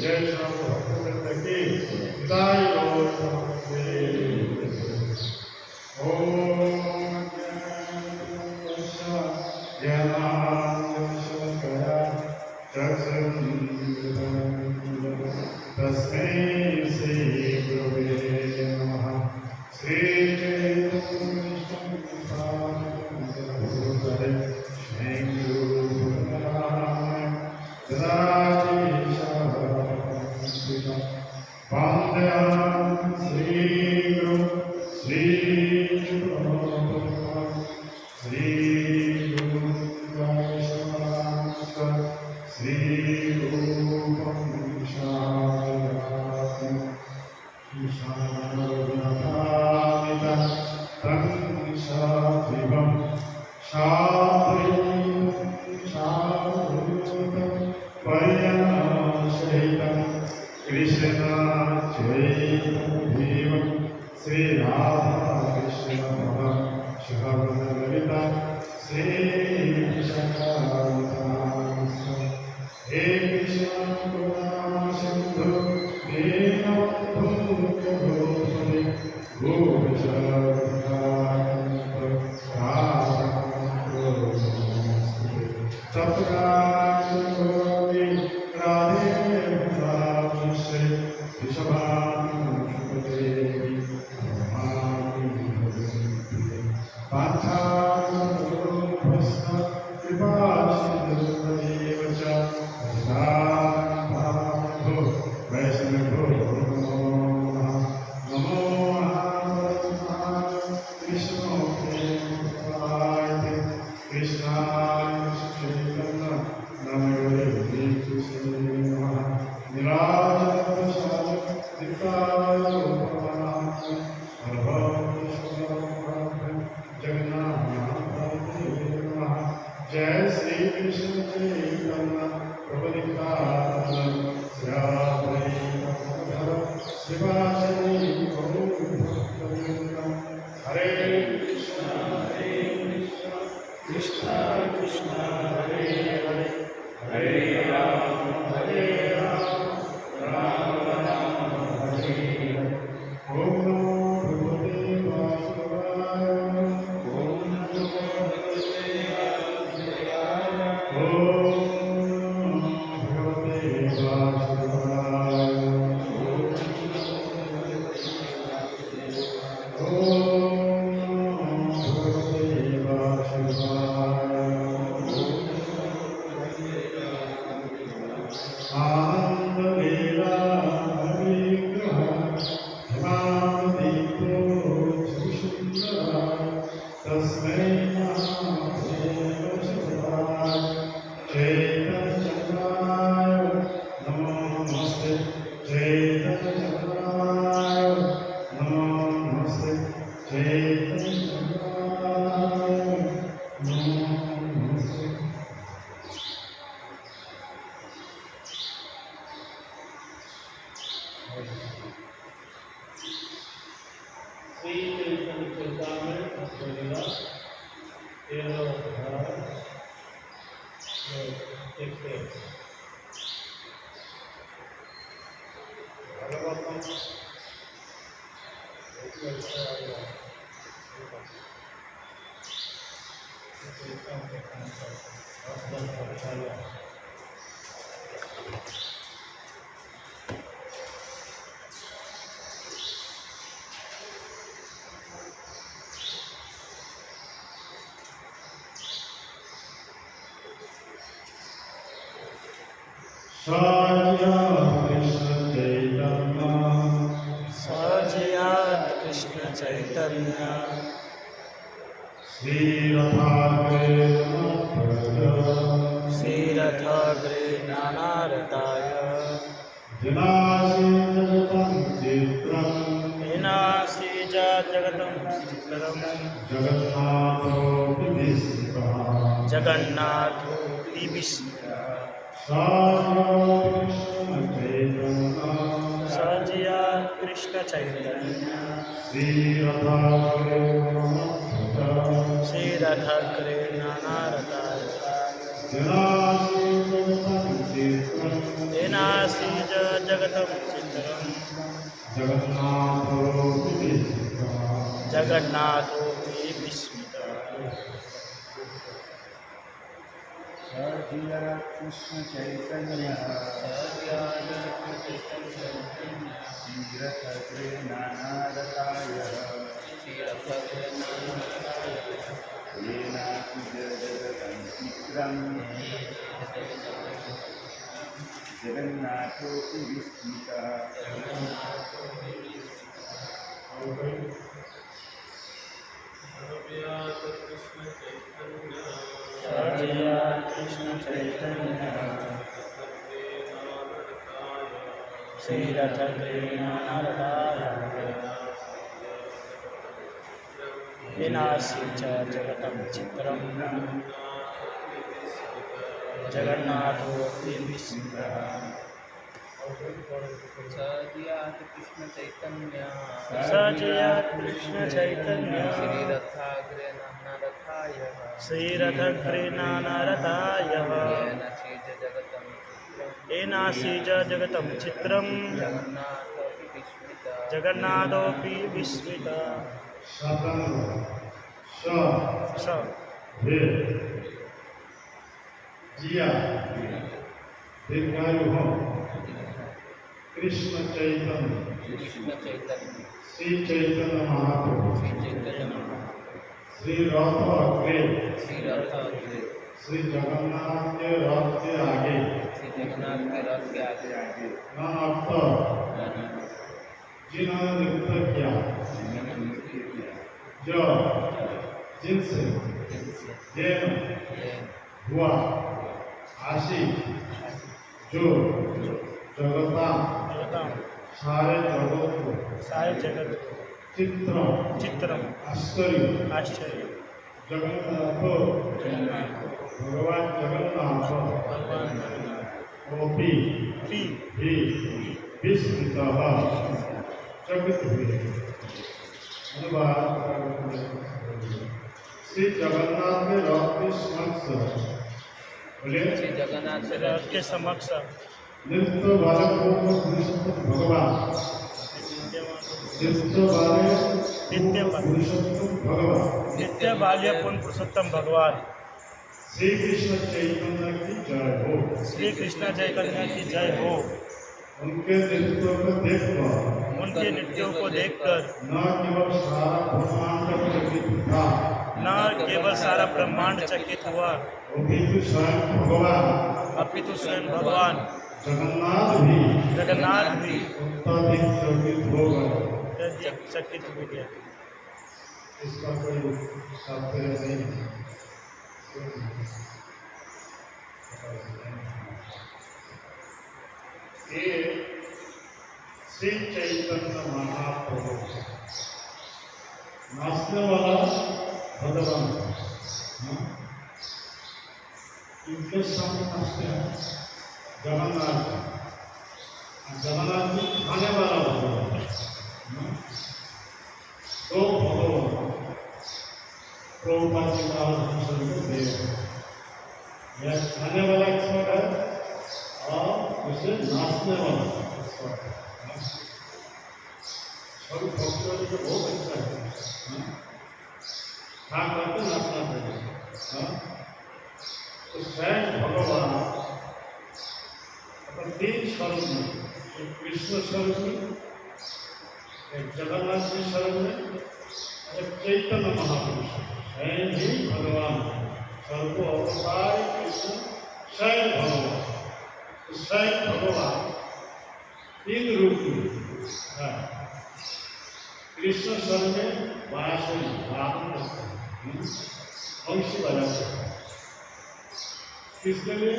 जय श्याम भक्तवृंद की जय गौर ओम ज्ञानांजनशलाकया चक्षुरुन्मिलितं तस्मै श्री गुरवे नमः। श्री कृष्ण चैतन्य श्रीरथाग्रे नानारताय विनाशी जगतं चित्रम् जगन्नाथो विस्मृतः सजिया कृष्ण चैतन्य श्रीरथाग्रे नानारताय विनाशीज जगतं चित्रं जगन्नाथोऽपि जगन्नाथोऽपि विस्मितः सजिया कृष्ण चैतन्य श्रीरथग्रे नानारताय येनापि जगतं चित्रं जगन्नाथोऽपि विस्मितः सजिया कृष्ण चैतन्य श्रीरथग्रेणानरदाय विनाशीच जगतं चित्रं जगन्नाथोऽपि विस्मितः सजियात कृष्ण चैतन्य सजयात् कृष्ण चैतन्य श्रीरथाग्रे नानारथाय श्रीरथग्रेणानरदाय येन श्रीज जगतं येनासीज जगतं चित्रं जगन्नाथोऽपि विस्मितः जगन्नाथोऽपि विस्मितः स जिया दीर्घायु हो कृष्ण चैतन्य कृष्ण चैतन्य श्री चैतन्य महाप्रभु श्री चैतन्य महाप्रभु श्री रथ अग्रे श्रीरथाग्रे श्री जगन्नाथ के रथ के आगे श्री जगन्नाथ के रथ के आगे नन अवतर जिन्होंने नृत्य किया जो जिनसे जैन हुआ आशी जो जगता जगतां सारे जगत को सारे जगत चित्र चित्रम आश्चर्य आश्चर्य जगन्नाथ भगवान जगन्नाथ भगवान जगन्नाथ ओपी भी भी विस्मितः चकित हुए अनुवाद श्री जगन्नाथ के रथ के समक्ष बोले श्री जगन्नाथ से रथ के समक्ष नृत्य वाले पुरुषोत्तम भगवान नृत्य वाले पुरुषोत्तम भगवान नित्य बाल्य पूर्ण पुरुषोत्तम भगवान श्री कृष्ण चैतन्य की जय हो श्री कृष्ण चैतन्य की जय हो उनके नृत्यों को देखकर उनके नृत्यों को देखकर न केवल सारा ब्रह्मांड चकित था न केवल सारा ब्रह्मांड चकित हुआ अपितु स्वयं भगवान अपितु स्वयं भगवान जगन्नाथ भी अत्यधिक चकित हो गए अत्यधिक चकित हो गया इसका कोई शब्द नहीं है। ये श्री चैतन्य महाप्रभु नाचने वाला भगवान हाँ? इनके सामने नाचते हैं जगन्नाथ जगन्नाथ जी खाने वाला भगवान हाँ? तो भगवान प्रभुपाद जी का दर्शन को दे यह खाने वाला ईश्वर है और उसे नाचने वाला ईश्वर है सब भक्तों को बहुत अच्छा है खा करके नाचना चाहिए तो स्वयं भगवान अपन तीन स्वरूप में एक कृष्ण स्वरूप में एक जगन्नाथ जी स्वरूप में एक चैतन्य महापुरुष स्वयं ही भगवान सर्व अवतार कृष्ण स्वयं भगवान स्वयं भगवान तीन रूप में कृष्ण स्वर में बांसुरी वंशी बजाते किसके लिए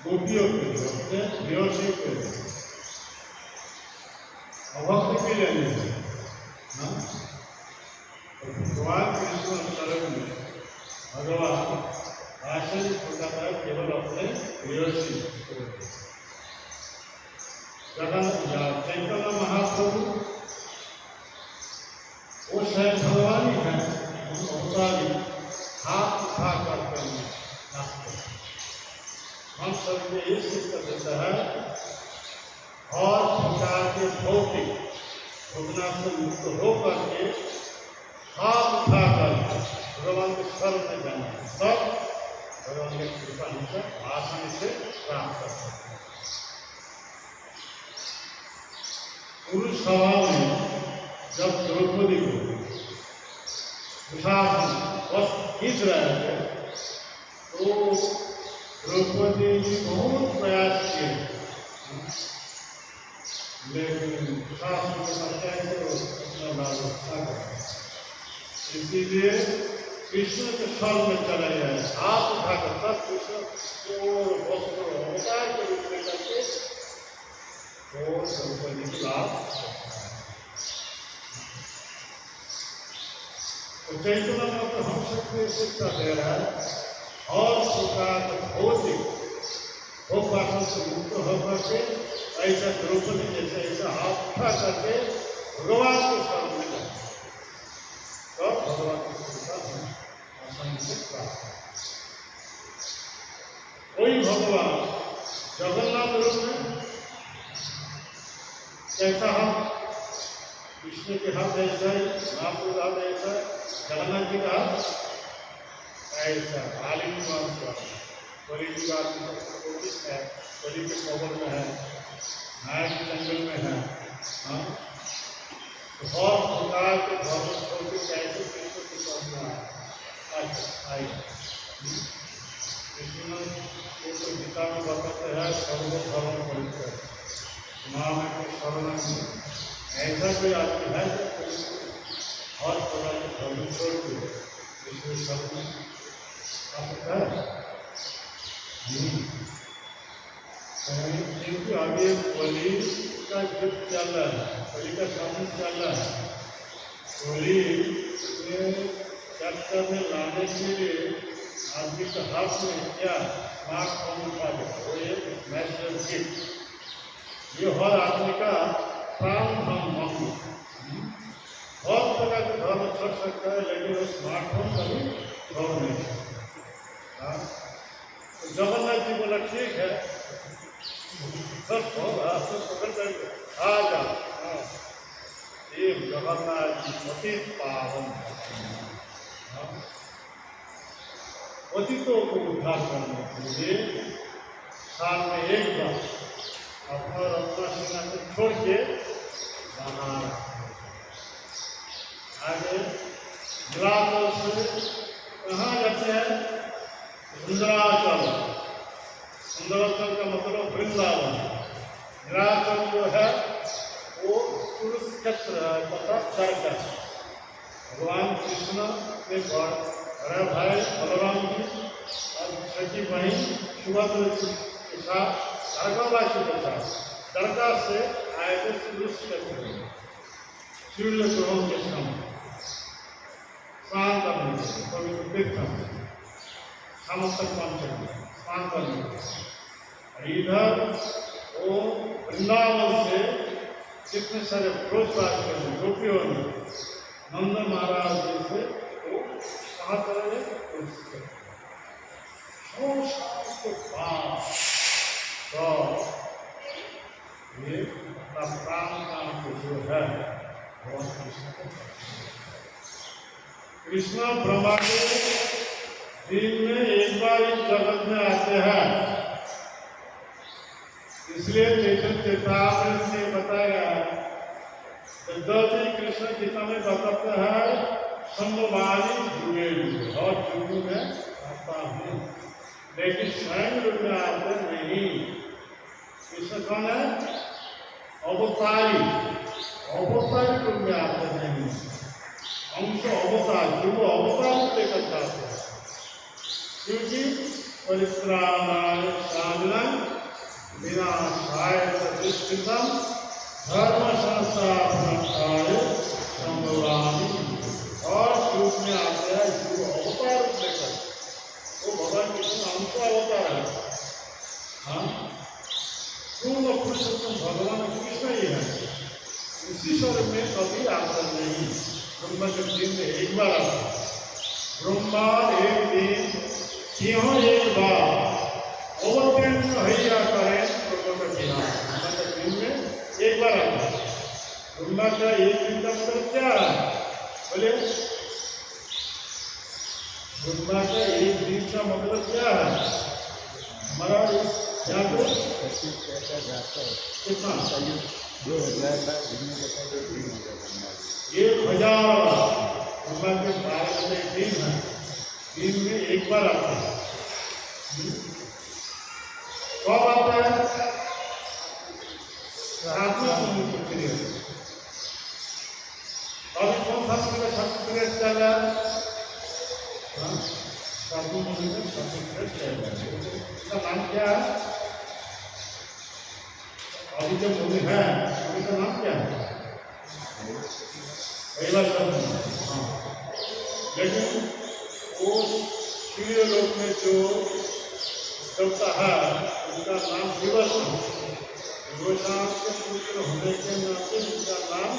गोपियों के लिए अपने प्रियोशी के लिए अभक्त के लिए नहीं भगवान कृष्ण स्वरूप में भगवान बांसुरी बजाता है केवल अपने प्रियोशी चैतन्य महाप्रभु वो शायद भगवान ही है अवतारी हाथ उठा करके नाचते हम सबको ये सिद्ध देता है भौतिक भोगना से मुक्त होकर के हाथ उठाकर भगवान के शरण में जाना, तब भगवान की कृपा हमसे आसानी से प्राप्त कर सकते हैं। पुरुष स्वभाव में जब द्रौपदी को दुशासन वस्त्र खींच रहे थे तो द्रौपदी जी बहुत प्रयास किए, लेकिन दुशासन को समझा तो अपना लाभ रखा गया। इसीलिए कृष्ण के शरण में चले गए, हाथ उठाकर सब कृष्ण को वस्त्र अवतार के रूप में करके और द्रौपदी की लाभ। तो चैतन्य में तो हम सबको शिक्षा दे रहा है और प्रकार भौतिक भोग वासना से मुक्त होकर के ऐसा द्रौपदी जैसे ऐसा हाथ उठा करके भगवान को शरण में जाए, तो भगवान की कृपा हम आसानी से प्राप्त है। कोई भगवान जगन्नाथ रूप में कैसा हम कृष्ण के हाथ ऐसा है, महाप्रभु का हाथ ऐसा है, जगन्नाथ जी का ऐसा आलिम बलि की बात है, बलि के कबर में है, नायक के जंगल में है। हाँ, बहुत प्रकार के धर्म छोड़ के कैसे कृष्ण की सामना है। कृष्ण को गीता में बताते हैं सर्वधर्म परिचय माँ में शरण ऐसा कोई आदमी है और प्रकार के धर्म छोड़ के कृष्ण शरण में आ सकता है? क्योंकि आगे बलि का युद्ध चल रहा है, बलि का शासन चल रहा है। बलि में लाने के लिए आदमी के हाथ में क्या स्मार्टफोन उठा दे, वो एक नेशनल गिफ्ट। ये हर आदमी का प्राण धर्म मांग बहुत प्रकार के धर्म छोड़ सकता है, लेकिन वो स्मार्टफोन का भी छोड़ नहीं सकता। तो जगन्नाथ जी बोला ठीक है, सब होगा, सब पकड़ करके आ जा। ये जगन्नाथ जी अति पावन, पतितों को उद्धार करने के लिए साल में एक बार अपना सिंहासन छोड़ के बाहर आगे नीलाचल से कहाँ जाते हैं? सुंदराचल। सुंदराचल का मतलब वृंदावन। नीलाचल जो है वो कुरुक्षेत्र है तथा चरका। भगवान कृष्ण के बड़े भाई बलराम जी और छठी बहन सुभद्रा के साथ द्वारकावासी के साथ चरका से आए थे कुरुक्षेत्र सूर्य ग्रहों के सामने स्नान करने के पवित्र तीर्थ में समस्तक पंचमी स्नान करने के। इधर वो वृंदावन से कितने सारे ब्रजवासी करते गोपियों ने नंद महाराज जी से वो कहाँ करेंगे के बाद तो ये प्राण का जो है कृष्ण ब्रह्मा के दिन में एक बार इस जगत में आते हैं, इसलिए चैतन्य चेतावनी ने बताया कृष्ण गीता में बताते हैं संभवानी जुगे और जुगू में आता हूँ, लेकिन स्वयं रूप में आते नहीं। कृष्ण कौन है? अवतारी, अवतारी रूप में आते नहीं, हमसे अवतार जो वो अवतार लेकर जाते हैं, क्योंकि परित्राणाय साधनं विनाशाय प्रतिष्ठितम् धर्म संस्थापनाय संभवामि। और रूप में आते हैं जो अवतार लेकर, वो भगवान कृष्ण हमको अवतार है। हाँ, पूर्ण पुरुषोत्तम भगवान कृष्ण ही है, उसी स्वरूप में कभी आता नहीं। ब्रह्मा के दिन में एक बार आता, ब्रह्मा एक दिन क्यों एक बार अवतीर्ण हैया करें ब्रह्मा के दिन में एक बार आता। ब्रह्मा का एक दिन का मतलब क्या है? बोले ब्रह्मा का एक दिन का मतलब क्या है? हमारा यहाँ पे पच्चीस पैसा जाता है कितना? 2000 बार घूमने का 3,000 1,000 ब्रह्मा के 12 घंटे दिन है, दिन में एक बार आता है। कब आता है? सातवें समुद्र पीरियड। अभी कौन सा समुद्र पीरियड चल रहा है? सातवें समुद्र पीरियड चल रहा है। इसका नाम क्या है? अभी जो मूवी है उसका नाम क्या है? हाँ, लेकिन वो सूर्य लोक में जो देवता है उनका नाम दिवस है। विवशान के पुत्र होने के नाते उनका नाम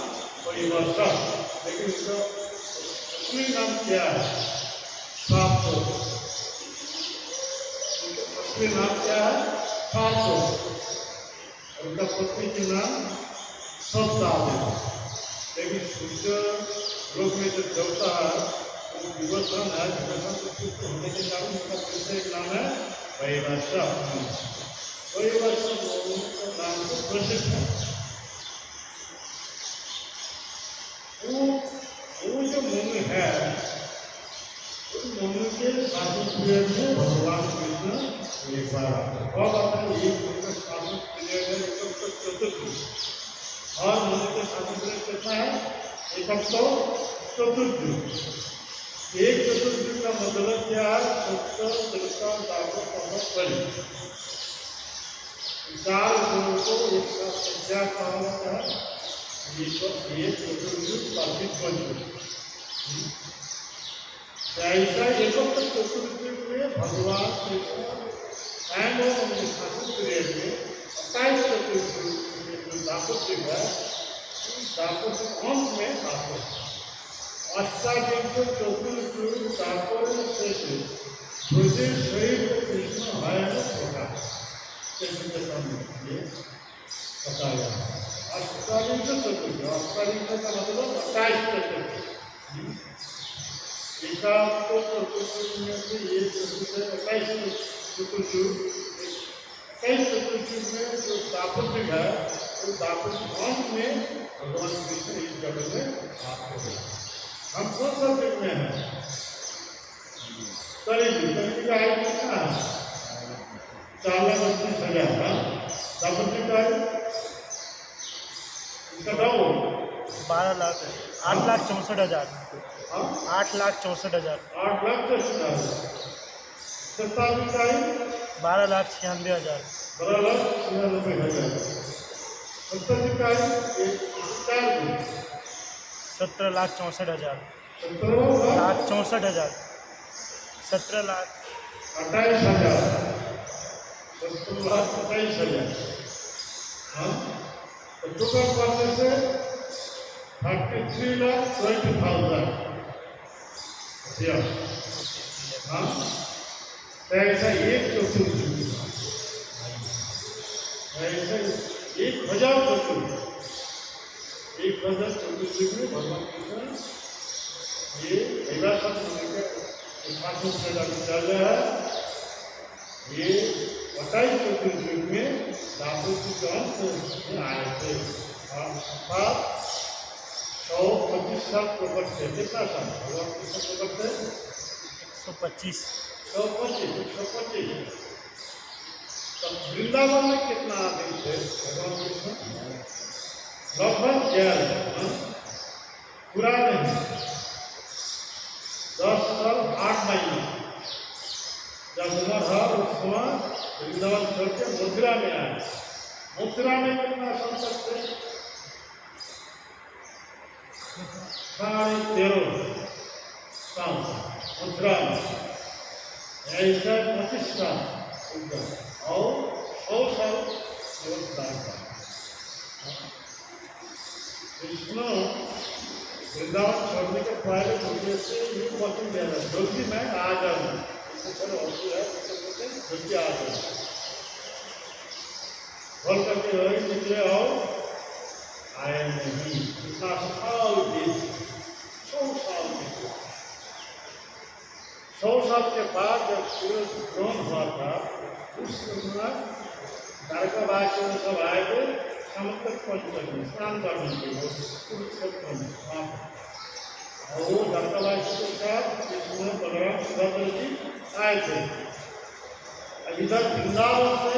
परिवर्षा, लेकिन उसका असली नाम क्या है? सातो। असली नाम क्या है? सातो। उनका पत्नी के नाम सत्ता है। लेकिन सूर्य लोक में जो देवता है वो विवशान है। विवशान के पुत्र होने के कारण उनका दूसरे नाम है परिवर्षा। परिवर्षा नाम से प्रसिद्ध है। वो जो मुनि है उस मुनि के शासन पीरियड में भगवान कृष्ण एक बार आते हैं। और अपने एक मुनि का शासन पीरियड है 1 और मुनि के शासन पीरियड कितना है? 1 चतुर्थ। एक चतुर्थ का मतलब क्या है? 70 तिरपन दाखों पहले 4 गुणों को एक साथ संख्या कहा जाता है। ये चतुर्युग पार्थिव पंच। ऐसा एक चतुर्युग में भगवान कृष्ण एंड उनके शासन पीरियड में 27 चतुर्युग जो दापोत्य है दापोत्य अंत में आते हैं। अष्टादश चतुर्युग दापोत्य से मुझे शरीर को कृष्ण है होगा बताया। अष्टादश चतुर्युग का मतलब 28 चतुर्युग। एकात्तर चतुर्युग में से ये चतुर्युग 28 चतुर्युग। 28 चतुर्युग में जो दापोत्य है वो दापोत्य अंत में भगवान कृष्ण इस जगत में आते हैं। हम कौन सा युग में हैं? कलियुग का आयु कितना है? 4,32,000। दापोत्य का आयु इसका दाव 12 लाख 8,64,000 8,64,000 8,64,000। शताब्दी का आयु 12,96,000 12,96,000। सत्तर का आयु 17,64,000 17,64,000। 17,00,000 28,000। 17,28,000। हाँ, तो टोटल करने से 33,20,000। हाँ, तो ऐसा एक चतुर्युग, ऐसे 1,000 चतुर्युग, 1,000 चतुर्युग में भगवान कृष्ण ये कैलाश होने के शासन से चल रहा है। ये 28 चतुर्युग में दापोत्य अंत में आए थे। अर्थात 125 साल प्रकट थे। कितना साल भगवान कृष्ण प्रकट थे? 125 125। तब वृंदावन में कितना आदमी थे भगवान कृष्ण? लगभग 11। पूरा नहीं, 10 साल 8 महीना जब उम्र था उस समय वृंदावन छोड़ के मथुरा में आए। मथुरा में कितना संसद थे? 13.5 साल मथुरा में। ऐसा 25 साल और 100 साल योगदान था। कृष्ण वृंदावन छोड़ने के पहले मुझे से ये वचन दिया था, जल्दी मैं आ जाऊँगा। सर होती है जल्दी आ जाऊँगा। बोल करके वही निकले और आए नहीं। इतना साल बीत, 100 साल के बाद जब सूरज ग्रहण हुआ था, उस समय द्वारकावासी सब आए थे समुद्र पंचमी स्नान करने के लिए कुरुक्षेत्र में वहाँ पर। और वो द्वारकावासी के साथ कृष्ण बलराम सुभद्रा जी आए थे। इधर वृंदावन से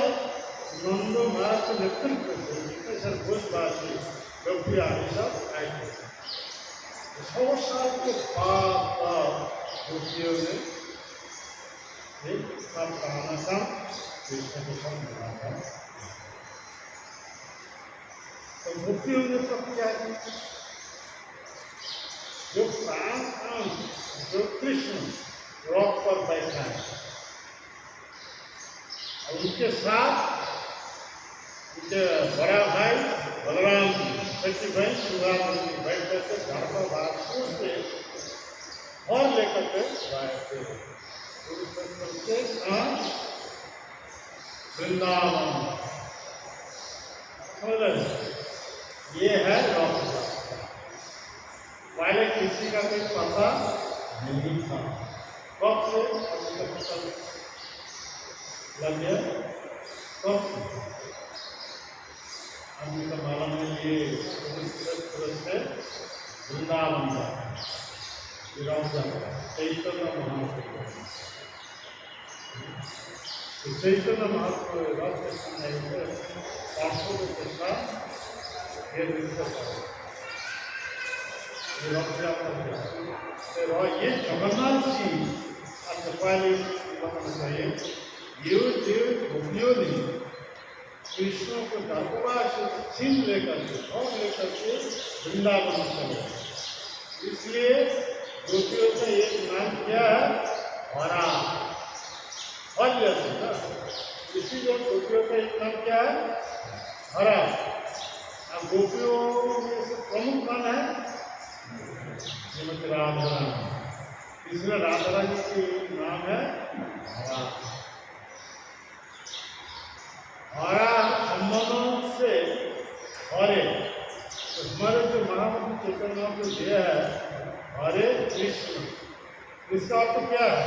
नंदो महाराज के नेतृत्व से जितने सर घोषवासी गंभीर आदि सब आए थे। 100 साल के बाद गोपियों ने एक सब कहाना था, कृष्ण के साथ मिला था। तो गोपियों ने तो क्या किया, जो प्राण जो कृष्ण रॉक पर बैठा है और उनके साथ उनके बड़ा भाई बलराम जी, छोटी भाई सुभद्रा जी बैठ करके द्वारकावासियों से और लेकर के आए थे वृंदावन। ये है रॉक। पहले किसी का कोई पता नहीं था, कब से पता लग गया, कब हमने तो मालूम है ये से वृंदावन का चैतन्य महाप्रभु। चैतन्य महाप्रभु पाँचों के साथ ये जगन्नाथ जी आपको पहले बताना चाहिए। ये देव गोपियों ने कृष्ण को द्वारकावासी छीन लेकर के और लेकर के वृंदावन चले। इसलिए गोपियों का एक नाम क्या है, हरा हर जैसे ना, इसीलिए गोपियों का एक नाम क्या है, हरा। अब गोपियों में से प्रमुख कौन है, श्रीमती राधा रानी। इसलिए राधा रानी की नाम है हरा। हरा संबंधों से हरे, तो हमारे जो महाप्रभु चैतन्य को दिया है हरे कृष्ण, इसका अर्थ क्या है,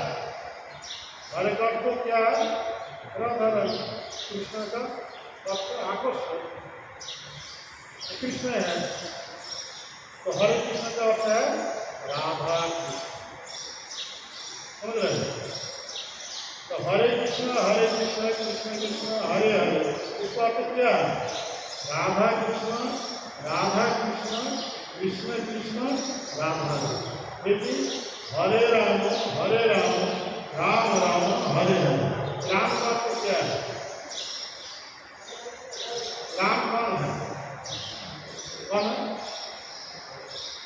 हरे का अर्थ क्या है, राधा रानी। कृष्ण का अर्थ आकर्षण कृष्ण है, तो हरे कृष्ण का अर्थ है राधा कृष्ण। समझ रहे? तो हरे कृष्ण कृष्ण कृष्ण हरे हरे, इसका अर्थ क्या है, राधा कृष्ण कृष्ण कृष्ण राधा। लेकिन हरे राम राम राम हरे हरे। राम का अर्थ क्या है, राम कौन है, कौन है,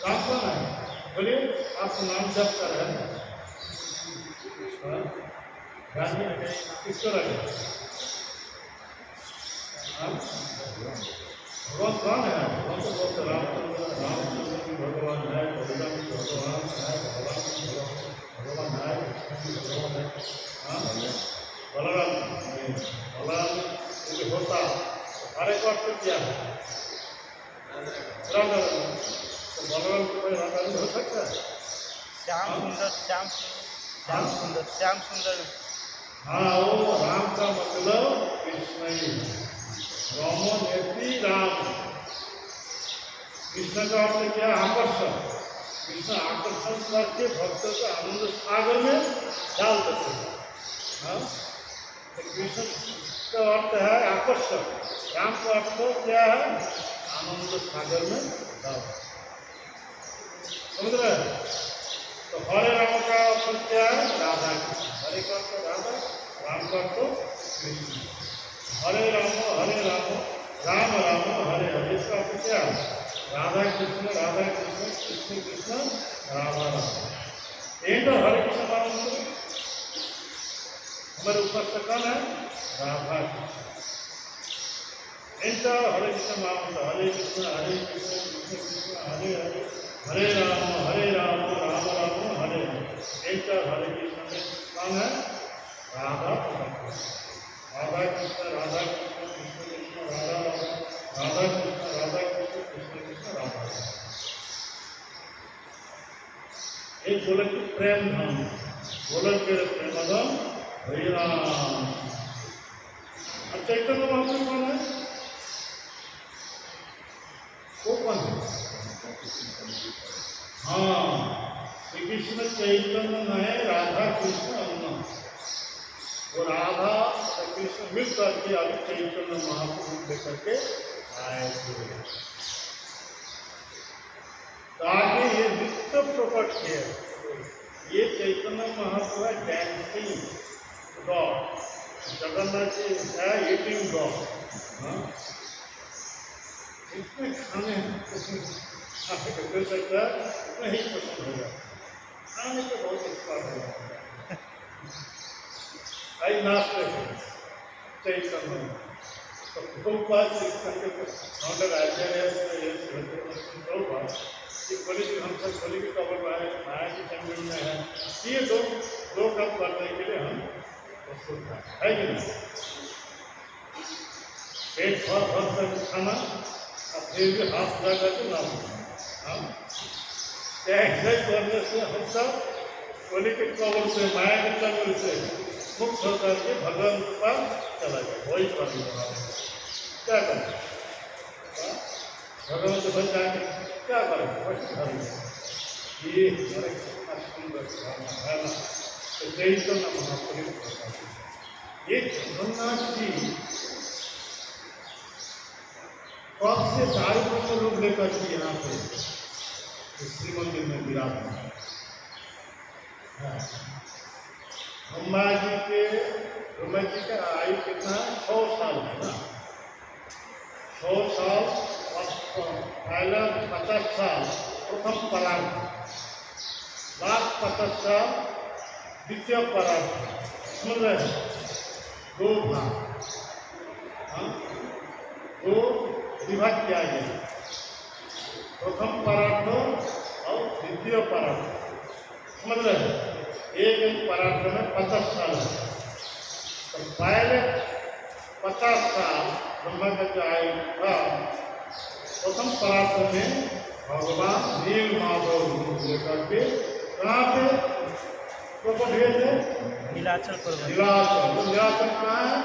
राम कौन है, बोलिए। आपको नाम जप कर रहे हैं, किसको रखे, भगवान कौन है, भगवान तो बोलते रामचंद्र की भगवान है, बलराम की भगवान है, भगवान है, भगवान है, बलराम यदि होता हरे का अर्थ क्या है, राधा। तो बलराम को कोई राधा नहीं हो सकता है, श्याम सुंदर। हाँ, वो राम का मतलब कृष्ण ही है। रामो नेत्री राम, कृष्ण का अर्थ क्या, आकर्षण। कृष्ण आकर्षण करके भक्तों को आनंद सागर में डाल देते हैं। हाँ, तो कृष्ण का अर्थ है आकर्षण, राम का अर्थ क्या है, आनंद सागर में डाल। समझ रहे हैं? तो हरे राम का अर्थ क्या है, राधा कृष्ण। हरे का अर्थ राधा, राम का अर्थ कृष्ण। हरे राम राम राम हरे हरे, इसका अर्थ क्या है, राधा कृष्ण कृष्ण कृष्ण राधा राम। एक तो हरे कृष्ण मानते हमारे ऊपर से कौन है, राधा कृष्ण। इनका हरे कृष्ण मानते, हरे कृष्ण कृष्ण कृष्ण हरे हरे, हरे राम राम राम हरे हरे। इनका हरे कृष्ण में कौन है, राधा कृष्ण। राधा कृष्ण कृष्ण कृष्ण राधा राधा कृष्ण कृष्ण ये गोलक की प्रेम धाम, गोलक के प्रेम धाम हरि राम। अब चैतन्य महाप्रभु कौन है? वो कौन है? हाँ, श्री कृष्ण चैतन्य है, राधा कृष्ण अन्ना। वो राधा और कृष्ण मिल करके अभी चैतन्य महाप्रभु लेकर के आए थे। तो आगे ये नित्य प्रकट है, ये चैतन्य महाप्रभु है डैंसिंग गॉड, जगन्नाथ जी है ईटिंग गॉड। इसमें खाने कर सकता है, उतना ही पसंद होगा, खाने को बहुत स्वाद होगा। आई नाश्ते चैतन्य तो प्रभुपाद फाउंडर आचार्य प्रभुपाद ये खोली की हम सब खोली की कवर माया की चंगल में है, ये दो काम करने के लिए हम प्रस्तुत है कि नहीं? पेट भर भर कर खाना और फिर भी हाथ लगा के ना हम ऐसे करने से हम सब खोली के कवर से माया के चंगल से मुक्त होकर के भगवान के पास चला जाए। वही पानी क्या करें? भगवान के पास जाके क्या करें? बस घर में ये हमारे कितना सुंदर है ना। तो चैतन्य महाप्रभु ये जगन्नाथ जी कब से 4 लोग लेकर के यहाँ पे श्री मंदिर में विराजमान है। ब्रह्मा जी का आयु कितना? 100 साल है ना। 100 साल पहला 50 साल प्रथम परार्थ, बाद 50 साल द्वितीय परार्थ। समझ रहे हैं? 2 भाग, दो विभाग किया गया, प्रथम परार्थ और द्वितीय परार्थ। समझ रहे हैं? एक परार्थ में 50 साल है, तो पहले 50 साल ब्रह्मा का जो आयु था, प्रथम परार्थ में भगवान नील माधव लेकर के कहाँ पे प्रकट हुए थे? नीलाचल पर्वत। नीलाचल कहाँ है?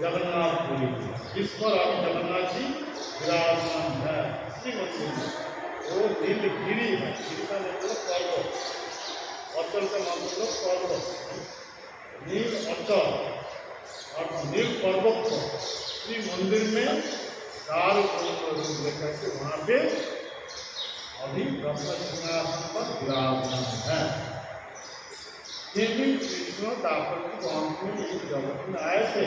जगन्नाथपुरी, जिस पर अब जगन्नाथ जी विराजमान है श्री मंदिर में। वो नीलगिरी है, गिरी का मतलब पर्वत, अचल का मतलब पर्वत, नील अचल और नील पर्वत को श्री मंदिर में 4 रूप लेकर के वहाँ पे अभी ब्रह्म सिंहासन पर विराजमान है। फिर भी कृष्ण दापर की वहाँ में इस जगत में आए थे।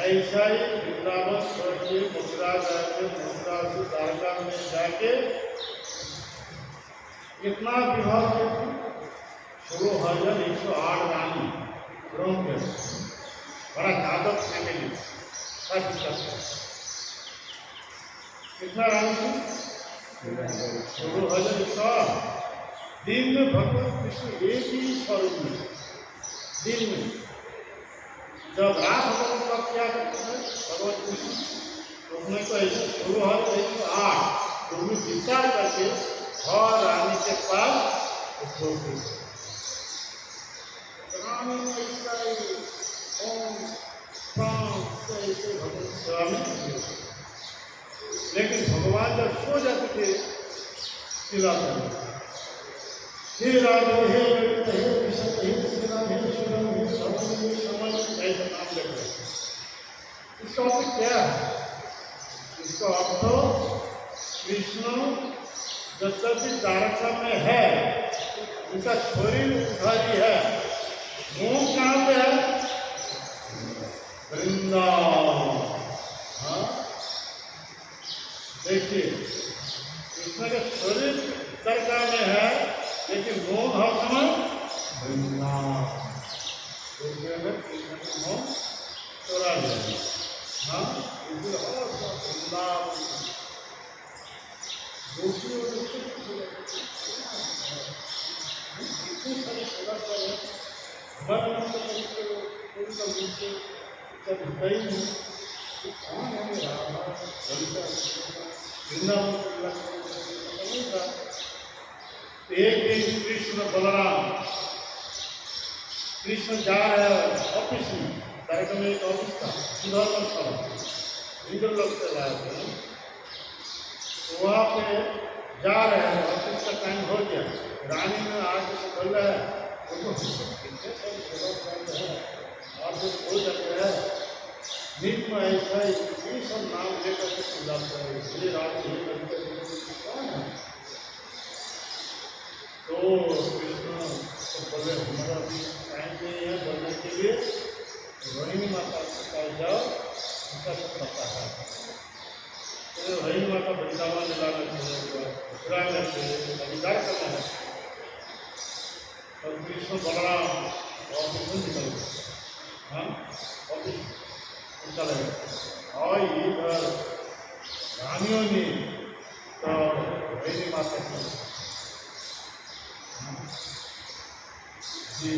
ऐसा ही वृंदावन छोड़िए, मथुरा जाके, मथुरा से द्वारका में जाके कितना विवाह किया? 16,108 रानी ब्रह्म के, बड़ा यादव फैमिली सब कितना रानी थी? 16,108। दिन में भगवान कृष्ण एक ही स्वरूप में, दिन में जब रात होता है तब क्या करते हैं भगवान कृष्ण? तो उसमें तो ऐसे 16,108 तो विचार करके हर रानी के पास रानी लेकिन भगवान जब सो जाते थे किला पर, हे राजा, हे कृष्ण, हे श्री राम, हे शिवराम, हे समझ ऐसा नाम लेते हैं। इसका अर्थ क्या है? इसका अर्थ कृष्ण जब तक भी द्वारका में है, उनका शरीर उधर ही है, मुंह कहाँ पे है? वृंदावन। हाँ, देखिए कृष्ण का शरीर द्वारका में है, लेकिन मोह हर समय वृंदावन। कृष्ण का मोह चोरा लिया। हाँ, वृंदावन दूसरी ओर इतनी सारी सेवा कर रहे हैं, हमारे नाम का जब कई नहीं कौन है रामा ललिता वृंदावन नहीं था। एक दिन कृष्ण बलराम कृष्ण जा रहे हैं ऑफिस में, डायरेक्ट में एक ऑफिस था सुधार था, इधर लोग चल रहे थे, तो वहाँ पे जा रहे हैं, ऑफिस का टाइम हो गया, रानी में आके से बोल रहा है और जो हो जाते हैं नीट में ऐसा ही ये सब नाम लेकर के चिल्लाते हैं, ये रात ये करते कौन है? तो कृष्ण तो बोले हमारा भी टाइम नहीं है बोलने के लिए, रोहिणी माता के पास जाओ, उनका सब पता है। तो रोहिणी माता वृंदावन लाना चाहिए, घुराना चाहिए, अधिकार करना है। और कृष्ण बलराम ऑफिस में निकल गए, हाँ ऑफिस चले गए, और इधर रानियों ने तो रोहिणी माता की जी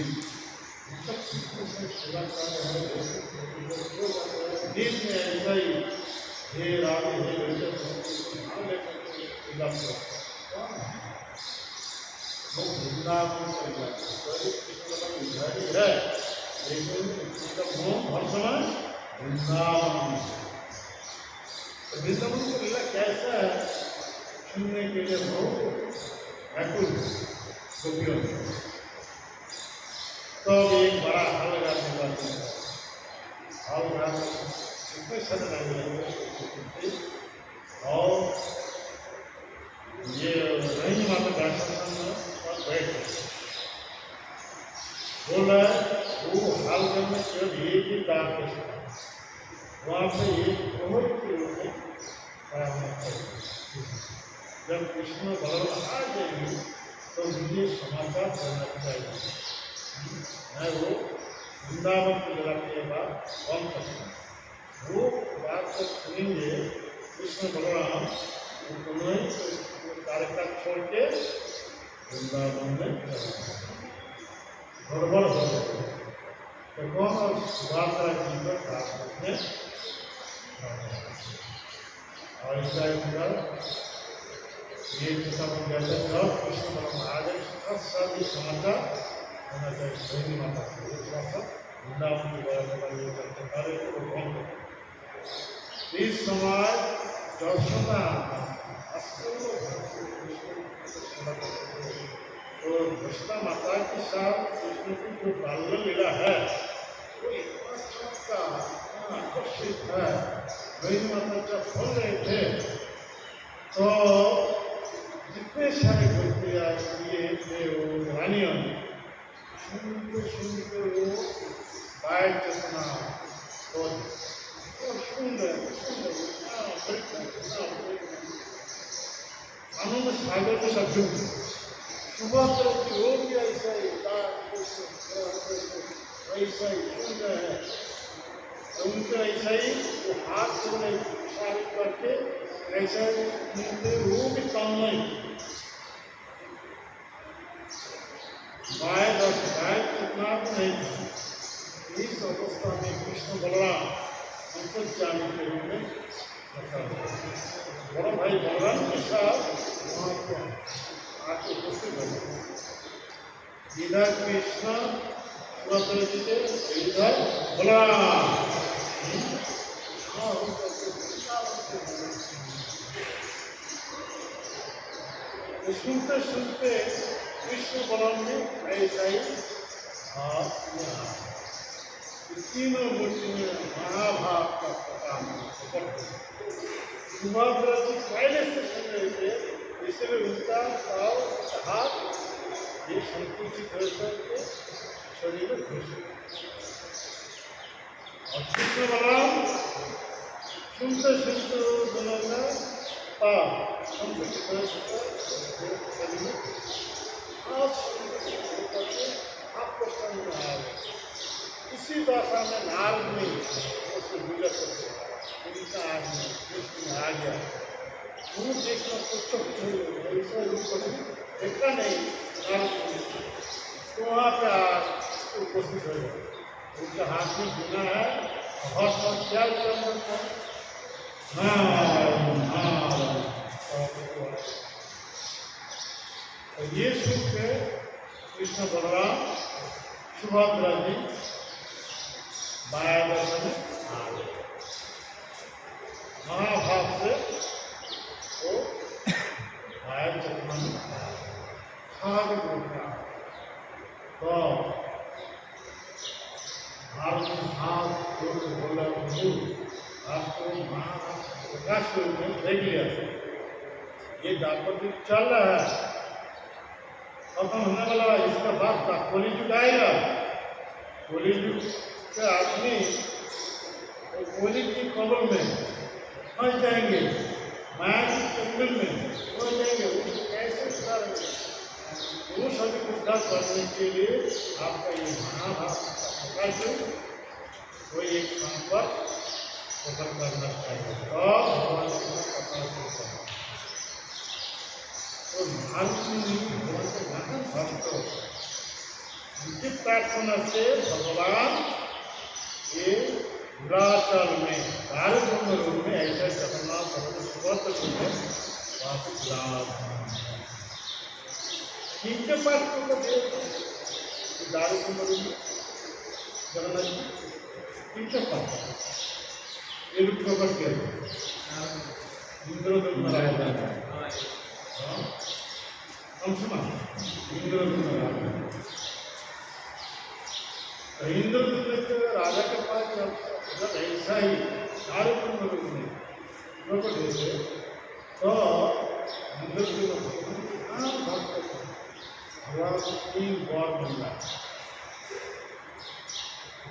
सेवा कर रहे हैं, नींद में ऐसा ही हे रानी हे नाम लेकर पूजा करो, वो वृंदावन चल जाते है, लेकिन उसका मोह हर समय वृंदावन। वृंदावन को लीला कैसा है सुनने के लिए बहुत व्याकुल गोपियों, तो एक बड़ा हल लगाने वाले हल लगा इतने सद लगे, और ये रोहिणी माता दर्शन पर बैठ गए, बोला वो हाल करने केवल एक ही दान कर सकता, वहाँ पे एक प्रमुख के रूप में जब कृष्ण बलराम आ जाएंगे तो मुझे समाचार देना चाहिए, मैं वो वृंदावन को जलाने के बाद कौन करता, वो बात को सुनेंगे कृष्ण बलराम उन्होंने कार्यक्रम छोड़ के वृंदावन में गड़बड़ हो गए, तो कौन और सुधारता जीवन प्राप्त में और इसका ये सब कहते हैं कृष्ण बलराम आ गए, सब समाचार होना चाहिए रोहिणी माता को, थोड़ा सा वृंदावन की व्यवस्था करते कार्य को कौन करते। इस समय दर्शना तो दर्शना माता के साथ कृष्ण की जो बाल्य लीला है वो इतना सबका आकर्षित है। रोहिणी माता जब बोल रहे थे तो जितने सारे गोपियाँ ये थे वो रानियों सुनते वो बैठ चलना और सुन रहे आनंद सागर को सब सुबह तो वो भी ऐसा ही वैसा ही सुन रहे हैं, उनको ऐसा ही वो हाथ से इशारे करके ऐसा ही वो भी काम नहीं गाय कितना नहीं था। इस अवस्था में कृष्ण बलराम उनको जाने के रूप में बड़ा भाई बलराम के साथ वहाँ को आके उपस्थित हो, इधर कृष्ण इधर बलराम, सुनते सुनते कृष्ण बलराम ने ऐसा ही तीनों मूर्ति में महाभाव का प्रकार सुभद्रा जी पहले से सुन रहे थे, इसलिए उनका भाव हाथ ये संकुचित हो करके शरीर में घुस और कृष्ण बलराम सुनते सुनते दोनों का पाव संकुचित हो शरीर में आपको समझ में आ गया। इसी भाषा में नारद ने उसको गुजर करते उनका आदमी कृष्ण आ गया, वो देखना तो ऐसा रूप देखा नहीं नारद, तो वहाँ पे उपस्थित हो गया, उनके हाथ में गुना है और क्या ये सुख के कृष्ण बलराम सुभद्रा जी बाया दशा में आ गए। महाभाव से वो बाया चक्र में खाग बोलता तो हाथ बोला आपको प्रकाश में देख लिया ये दाम्पत्य चल रहा है खत्म होने वाला है। इसका बाद कलियुग आएगा। कलियुग के आदमी कलियुग की कब्र में फंस जाएंगे, माया की चंगल में फंस जाएंगे। उसको कैसे उतारेंगे? वो सभी उद्धार करने के लिए आपका ये महाभारत प्रकाश कोई एक संपर्क पकड़ करना चाहिए और भगवान को प्रकाश करना। तो भगवान के महान भक्त उनकी प्रार्थना से भगवान ये विराचल में कार्यक्रम रूप में ऐसा जगन्नाथ सुभद्र रूप में वापस किनके पास को दारू को रूप में जगन्नाथ किनके पास ये रूप प्रकट किया इंद्रदूत नारायण हम सुना इंद्रदूत नारायण इंद्रदूत राजा के पास जब ऐसा ही कार्यक्रम रूप में प्रकट हुए तो इंद्रदूत भगवान को 3 वर मिला।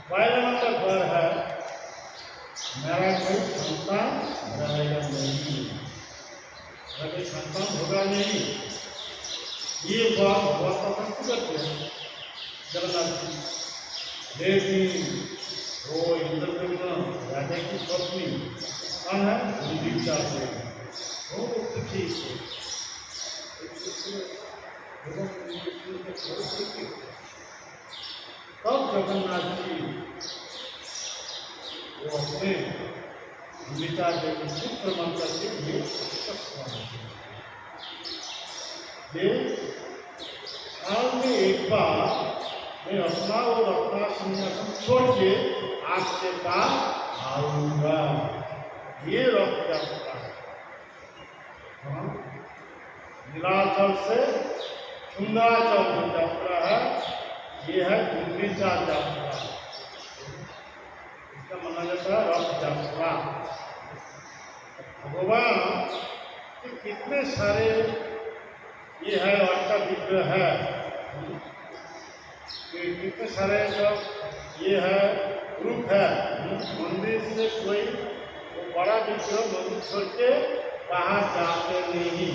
पहला नंबर वर है मेरा कोई संतान रहेगा नहीं, मेरा संतान होगा नहीं। ये बात बहुत पसंद करते हैं जगन्नाथ जी। लेकिन वो इंद्रदेव राजा की पत्नी कौन है? विदिशा देवी। वो ठीक है तब जगन्नाथ जी वो अपने विचार देवी पुत्र मंत्र के लिए साल में एक बार मैं अपना और अपना सिंहासन छोड़ के आपके पास आऊंगा। ये रथ यात्रा है। नीलाचल से चुंदाचल की यात्रा है। ये है गुंडीचा यात्रा। इसका माना जाता है रथ यात्रा। भगवान के कितने सारे ये है अष्टा विग्रह है, कितने सारे जो ये है रूप है। मंदिर से कोई वो बड़ा विग्रह मंदिर छोड़ के बाहर जाते नहीं।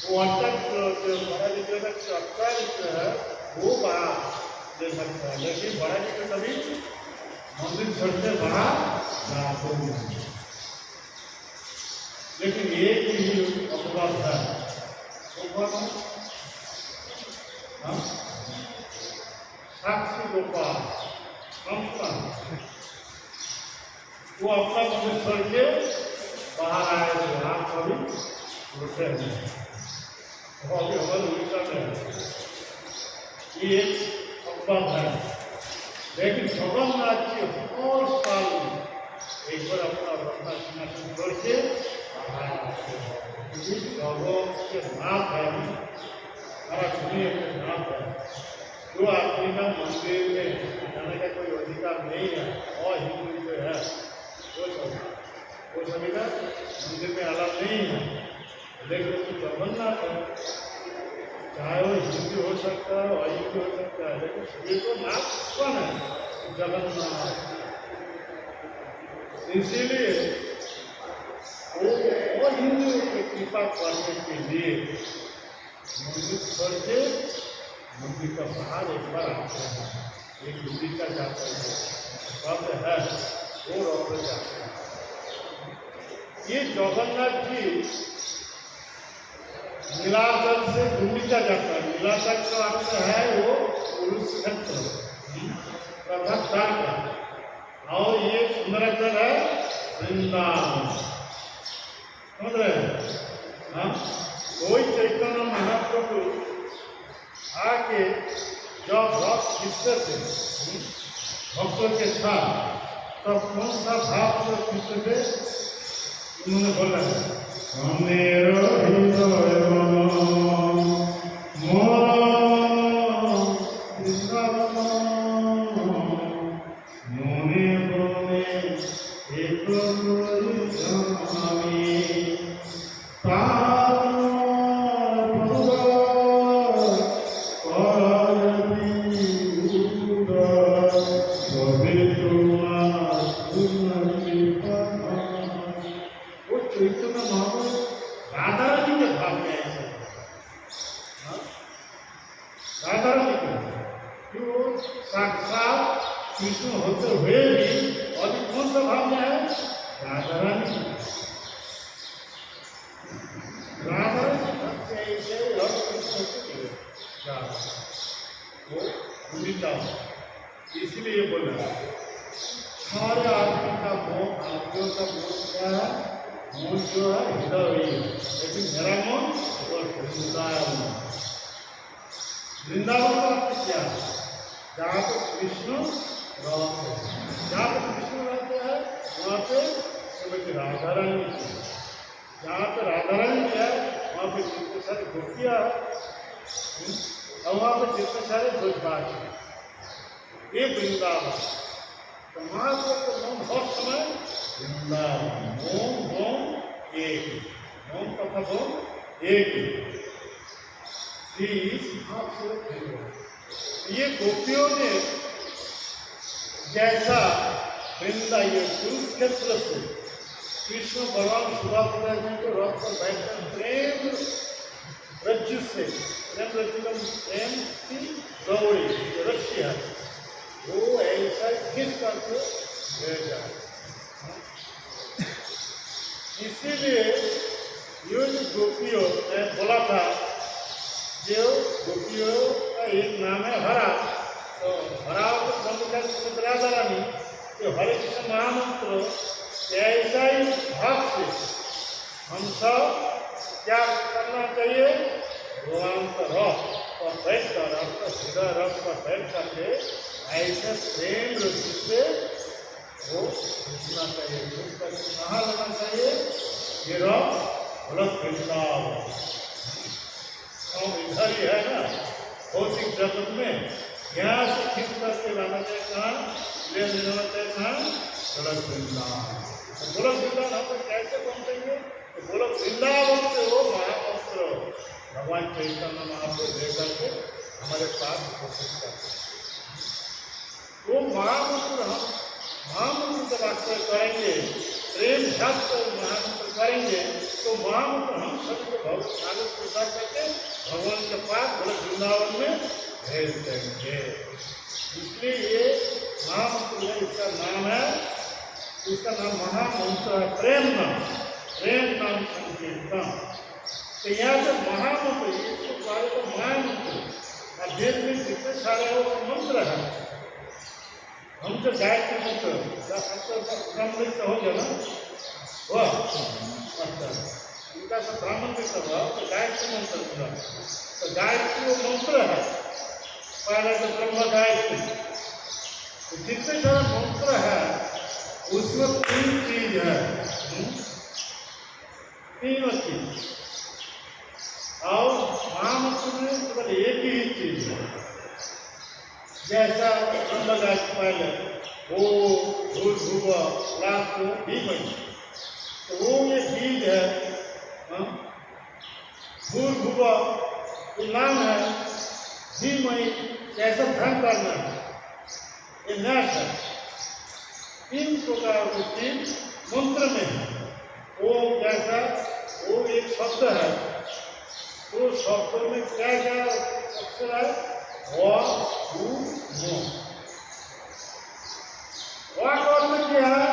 वो अटक जो बड़ा विग्रह का चक्का विग्रह है वो बाहर दे सकता है, लेकिन बड़ा विग्रह कभी मंदिर छोड़ के बाहर जाते नहीं। लेकिन एक ही अपवाद है, साक्षी गोपाल वो अपना मंदिर छोड़ के बाहर आए थे। आप कभी रुके हैं अभी हमारे उड़ीसा में ये एक अपवाद है। लेकिन जगन्नाथ जी हर साल एक बार अपना अपना सिंहासन छोड़ के बाहर आते हैं। जगत के नाथ है, हमारा दुनिया के नाथ है। जो आदमी का मंदिर में जाने का कोई अधिकार नहीं है और हिंदू जो है वो सभी का मंदिर में अलाव नहीं है। लेकिन जो जगन्नाथ है, चाहे वो हिंदू हो सकता है और हिंदू हो सकता है, लेकिन सभी को नाथ कौन है? जगन्नाथ। इसीलिए वो हिंदू की कृपा करने के लिए मंदिर छोड़ के मंदिर का बाहर एक बार आते हैं। एक गुंडीचा जाता है शब्द है वो रथ जाता है। ये जगन्नाथ जी नीलाचल से गुंडीचा जाता है। नीलाचल का अर्थ है वो पुरुष क्षेत्र प्रभातार का, और ये सुंदराचल है वृंदावन। समझ रहे हैं? हाँ, कोई चैतन्य महाप्रभु आके जब रथ खींचते थे भक्तों के साथ, तब कौन सा भाव से खींचते थे? उन्होंने बोला मेरो हृदय चैतन्य महाप्रभु राधा रानी के भाव में ऐसे राधा रानी के कि वो साक्षात कृष्ण होते हुए भी और कौन सा भाव में है? राधा रानी। राधा रानी ऐसे और कृष्ण वो भूमिका इसलिए बोला सारे आदमी का मोह आदमियों का मोह क्या है? मन जो है हृदय ही है, लेकिन मेरा मन और वृंदावन। वृंदावन का अर्थ क्या है? जहाँ पर कृष्ण रहते हैं, जहाँ पर कृष्ण रहते हैं वहाँ पे श्रीमती राधा रानी है, जहाँ पर राधा रानी है वहाँ पे जितने सारे गोपियाँ है और वहाँ पर जितने सारे ब्रजवासी हैं, ये वृंदावन। तो महाप्रभु तो मोम हर समय वृंदावन, मोम मोम एक, मोम तथा मोम एक भाव से ये गोपियों ने जैसा वृंदा ये कुरुक्षेत्र से कृष्ण भगवान सुधापुरा जी को रथ पर बैठकर प्रेम रज्जु से प्रेम रज्जु का प्रेम की दौड़ी रस्सी है वो ऐसा खींच करके भेजा। इसीलिए ये जो गोपियों मैं बोला था जो गोपियों का एक नाम है हरा, तो हरा को बंद कर राधा रानी तो हरे कृष्ण महामंत्र ऐसा ही भाव से हम सब क्या करना चाहिए? भगवान का रथ पर बैठ कर आपका हृदय रथ पर बैठ करके ऐसे प्रेम रुचि से वो घुसना चाहिए, घुस करके कहाँ लगना चाहिए? ये रथ गलत वृंदावन और इधर ही है ना भौतिक जगत में, यहाँ से खींच करके लाना चाहिए कहाँ? ले लेना चाहिए कहाँ? गलत वृंदावन। गोलक वृंदावन हम लोग कैसे पहुँचेंगे? तो गोलक वृंदावन से वो महामंत्र भगवान चैतन्य महाप्रभु लेकर के हमारे पास उपस्थित करते हैं। वो महामंत्र हम महामंत्र जब आश्रय करेंगे, प्रेम ध्यान से महामंत्र करेंगे तो महामंत्र हम सभी को भगवत आलोक प्रसाद करके भगवान के पास गोलक वृंदावन में भेज देंगे। इसलिए ये महामंत्र है, इसका नाम है, इसका नाम महामंत्र है प्रेम नाम संकीर्तन। तो यहाँ पे महामंत्र इसको बारे को महामंत्र और वेद में जितने सारे वो मंत्र है, हम जो गायत्री मंत्र ब्राह्मण से हो गया ना वह अच्छा इनका सब ब्राह्मण भी सब तो गायत्री मंत्र सुना। तो गायत्री वो मंत्र है पहले तो ब्रह्म गायत्री, तो जितने सारे मंत्र है उसमें तीन चीज है, तीनों चीज और महामंत्र में केवल एक ही चीज है। जैसा ब्रह्म गायत्री पहले वो भूल भूव लास्ट धीमहि, तो वो ये बीज है भूल भूव ये नाम है, धीमहि कैसा ध्यान करना है ये नैश है। तीन प्रकार के चीज मंत्र में है। वो जैसा वो एक शब्द है तो शब्द में क्या क्या अक्षर है? वाक अर्थ क्या है?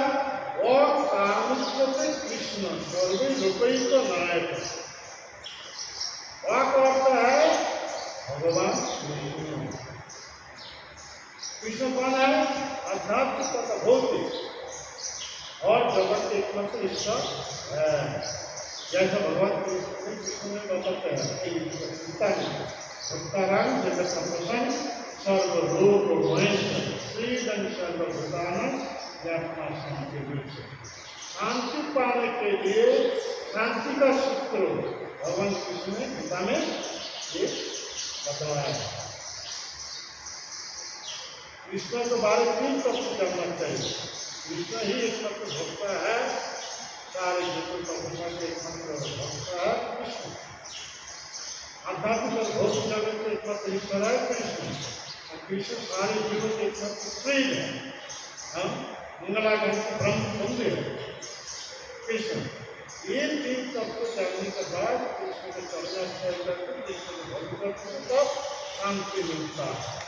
वाक कामस्ते कृष्ण सर्वे लोकैक नायक। वाक अर्थ है भगवान कृष्ण कौन है? आध्यात्मिक तथा भौतिक और जगत के एकमात्र ईश्वर है। जैसा भगवान कृष्ण में बताते हैं गीता में भक्ताराम जगत प्रसन्न सर्वलोक महेश्वर श्रीदंड सर्वभूतान व्यापना शांति बीच शांति पाने के लिए शांति का सूत्र भगवान कृष्ण ने गीता में ये बतलाया है। कृष्ण के बारे में 3 तत्व जानना चाहिए। कृष्ण ही एकमात्र भक्त है, सारे जीवन का एकमात्र भक्त है कृष्ण। आध्यात्मिक और भौतिक जगत में एकमात्र ईश्वर है कृष्ण, और कृष्ण सारे जीवन के एकमात्र प्रेम है। हम मंगलागण ब्रह्म मंदिर कृष्ण। ये 3 तत्व जानने के बाद कृष्ण के चलना चाहिए, कृष्ण के भक्त को शांति मिलता है।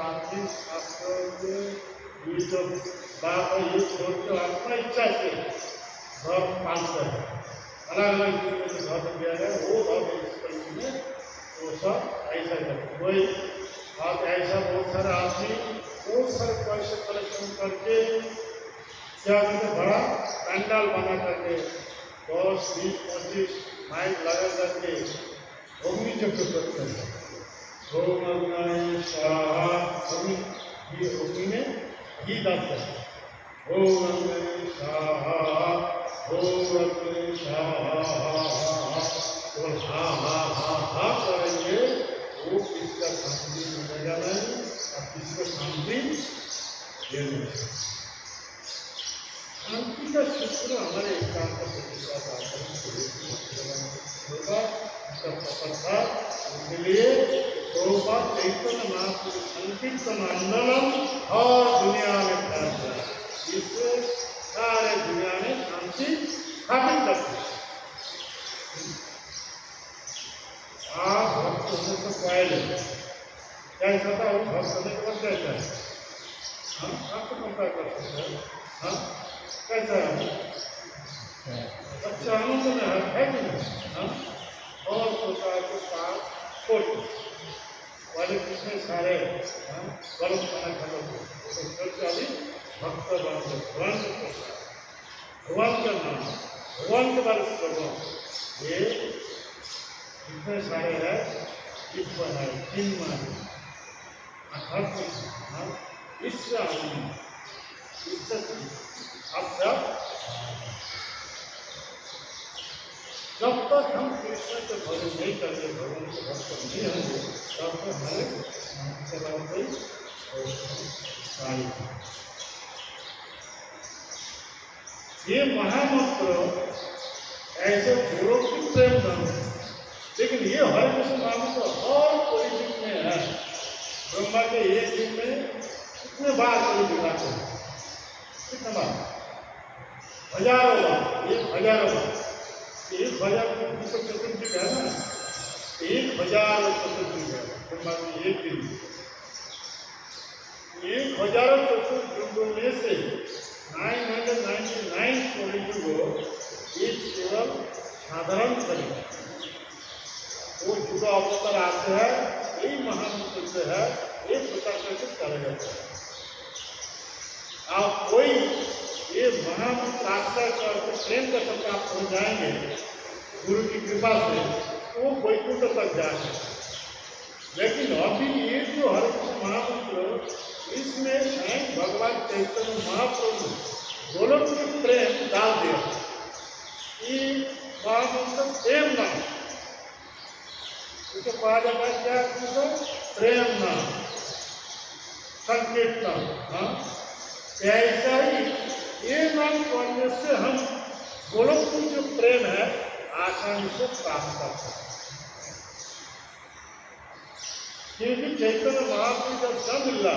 आर्थिक शास्त्र ये जो बात है ये छोड़ के अपना इच्छा से घर पालते हैं, अलग अलग चीज़ों से घर दिया गया वो घर इस परिचय में वो सब ऐसा करते। कोई आप ऐसा बहुत सारे आदमी बहुत सारे पैसे कलेक्शन करके क्या करते, बड़ा पंडाल बना करके 10, 20, 25 माइक लगा करके अग्नि चक्र करते हैं। ओम अग्नि स्वाहा, ये अग्नि में घी डालते हैं। ओम अग्नि स्वाहा, ओम अग्नि स्वाहा, और हा हा हा हा करेंगे वो किसका शांति मिलेगा नहीं और किसको शांति देने। शांति का सूत्र हमारे एकांत प्रतिष्ठा का होगा, इसका पता था। इसलिए प्रभुपाद चैतन्य महापुरुष संकीर्तन आंदोलन और दुनिया में फैल गया, इससे सारे दुनिया में शांति स्थापित करते हैं। आप भक्त होने से पहले कैसा था, वो भक्त होने के बाद कैसा है? हम आपको कंपेयर कर सकते हैं। हाँ कैसा है? अच्छा आनंद में है कि नहीं? हाँ और प्रकार के साथ छोटे वाले कितने सारे गलत खाना खाते थे, तो सबसे अधिक भक्त बनते भगवान का नाम, भगवान के बारे में भगवान ये कितने सारे है, चित्त है, चिन्ह है, अध्यात्म इससे आनंद इससे अब जब तक हम कृष्ण के भजन नहीं करेंगे, भगवान के भक्त नहीं होंगे, तब तक हमारे चलाते ये महामंत्र ऐसे गुरु की प्रेम धन, लेकिन ये हर कृष्ण महामंत्र और कोई दिन में है। ब्रह्मा के एक दिन में कितने बार कोई दिखाते हैं, कितने बार? हजारों बार, 1000 बार। 1000 चतुर्थी है ना, 1000 चतुर्थी है ब्रह्मा की एक दिन। 1000 चतुर्युगों में से 999 कलियुगों एक केवल साधारण कलियुग, वो युग अवतार आते हैं, यही महामंत्र से है, एक प्रकार से चले जाते हैं। आप कोई ये महामंत्र आश्रय करके प्रेम का प्राप्त हो जाएंगे गुरु की कृपा से, वो वैकुंठ तक जाएंगे। लेकिन अभी ये जो हर महामंत्र, इसमें स्वयं भगवान चैतन्य महाप्रभु गोलोक की प्रेम डाल दिया कि महामंत्र प्रेम नाम, उसे कहा जाता है क्या? प्रेम नाम संकीर्तन। हाँ ऐसा ही ये नाम पढ़ने से हम गोलोक की जो प्रेम है आसानी से प्राप्त करते हैं। क्योंकि चैतन्य महाप्रभु जब जन्म लीला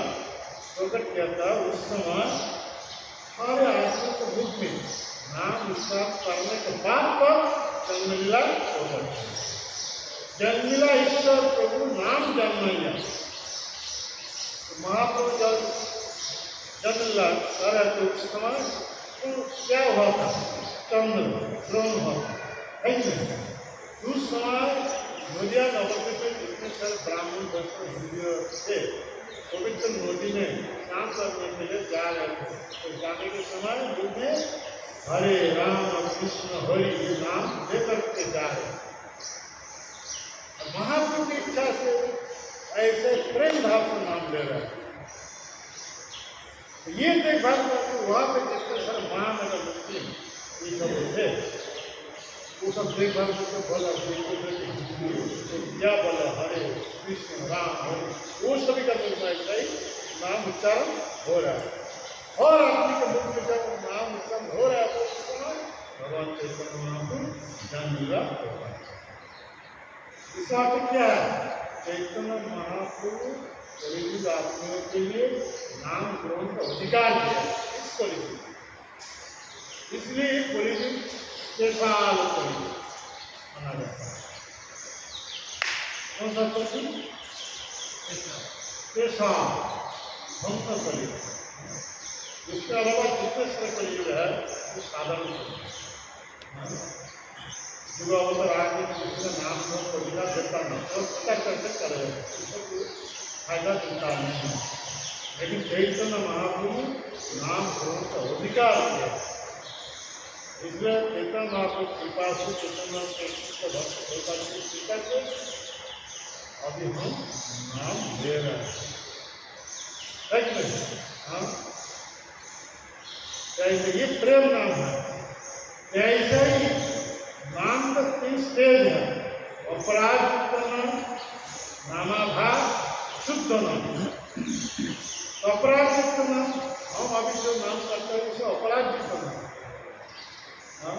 प्रकट किया था, उस समय सारे आश्रम के रूप में नाम विश्वास करने के बाद पर जन्मलीला प्रकट। जन्मलीला ईश्वर प्रभु नाम जन्मैया, महाप्रभु जब जन्मलीला कर रहे थे उस समय तो क्या हुआ था? चंद्र ग्रहण हुआ था, है नहीं? उस समय नदिया नवद्वीप में जितने सारे ब्राह्मण थे, पवित्र नदी में स्नान करने के लिए जा रहे थे। तो जाने के समय उनमें हरे राम कृष्ण हरि ये नाम लेकर के जा रहे हैं। महाप्रभु की इच्छा से ऐसे प्रेम भाव से नाम ले रहे हैं। तो ये देखभाल करके वहाँ पे जिसके सर माँ में मुक्ति ये सब थे, वो सब देखभाल करके बोला क्या बोला हरे कृष्ण राम हरे, वो सभी का सही नाम उच्चारण हो रहा है। और आदमी के मुख में जब नाम उच्चारण हो रहा है तो उस समय भगवान चैतन्य महाप्रभु ज्ञान मिला होगा। इसका अर्थ क्या है? चैतन्य महाप्रभु कलियुग आत्मियों के लिए नाम ग्रहण का अधिकार दिया इस कलियुग, इसलिए कलियुग स्पेशल कलियुग माना जाता है। कौन सा कलियुग? स्पेशल भक्त कलियुग। इसके अलावा जितने सारे कलियुग है वो साधारण युवा अवसर आगे किसी नाम को अधिकार देता नहीं और क्या कैसे करे फायदा देता नहीं, लेकिन चैतन्य महाप्रभु नाम ग्रहण का अधिकार दिया। इसलिए चैतन्य महाप्रभु कृपा से चैतन्य भक्त कृपा से अभी हम नाम ले रहे हैं। हाँ, कैसे ये प्रेम नाम है, ऐसे ही नाम का 3 स्टेज है। अपराध नाम, नामाभास, शुद्ध नाम। तो अपराध नाम हम अभी जो नाम करते हैं उसे अपराध नाम। हाँ,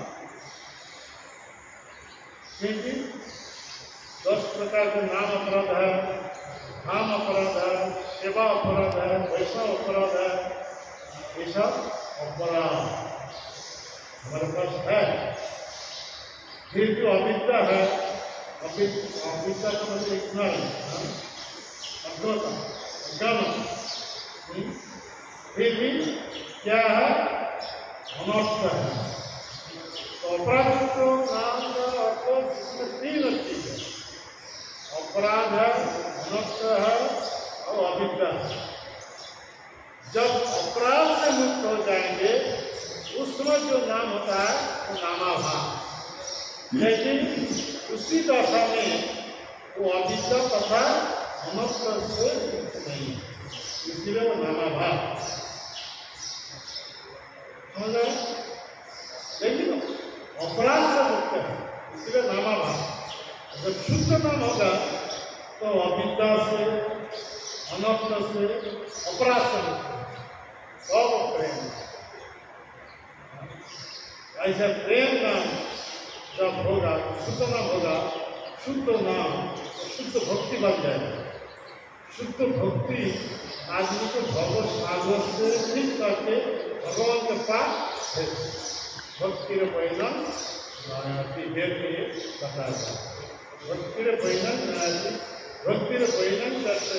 क्योंकि 10 प्रकार के नाम अपराध है, धाम अपराध है, सेवा अपराध है, वैष्णव अपराध है, ये सब अपराध हमारे पास है। फिर जो अविद्या है, अविद्या का मतलब इतना अज्ञान, फिर भी क्या है? अनर्थ है। तो अपराध को नाम का अर्थ जिसमें 3 चीज है, अपराध है, अनर्थ है और अविद्या है। जब अपराध से मुक्त हो जाएंगे उस समय जो नाम होता है वो नामाभास, लेकिन उसी दशा में वो अविद्या तथा अनर्थ से नहीं, इसलिए वो नामाभास। समझ रहे? लेकिन अपराध से मुक्त है इसलिए नामाभास। जब शुद्ध नाम होगा तो अविद्या से, अनर्थ से, अपराध से मुक्त है। सब प्रेम, ऐसा प्रेम नाम जब होगा, शुद्ध नाम होगा, शुद्ध नाम शुद्ध भक्ति बन जाएगा। शुद्ध भक्ति आदमी को भगवत सागर से ठीक करके भगवान के पास है। भक्ति रे परिणाम नायाति, वेद में बताया जाए भक्ति रे परिणाम नायाति, भक्ति रे परिणाम करते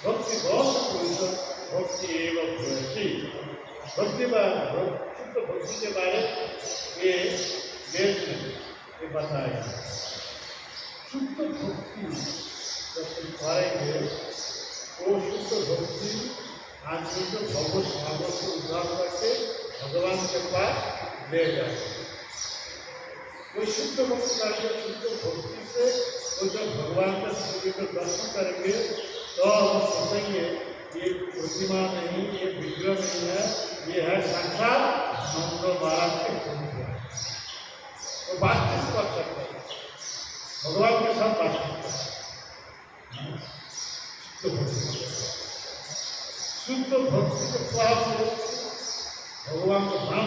भक्ति बहुत पुरुष भक्ति एवं भक्ति, भक्ति शुद्ध भक्ति के बारे ये वेद में ये बताया। शुद्ध भक्ति जब सिखाएंगे वो शुद्ध भक्ति आदमी को भगवत भागवत से उद्धार करके भगवान के पास ले जाएगा। वो शुद्ध भक्ति करके शुद्ध भक्ति से वो जब भगवान के सूर्य को दर्शन करेंगे तो हम सोचेंगे ये प्रतिमा नहीं, ये विग्रह नहीं है, ये है साक्षात नंद महाराज के पुत्र। तो बातचीत कर सकते हैं भगवान के साथ, बातचीत शुद्ध भक्ति के पास भगवान को नाम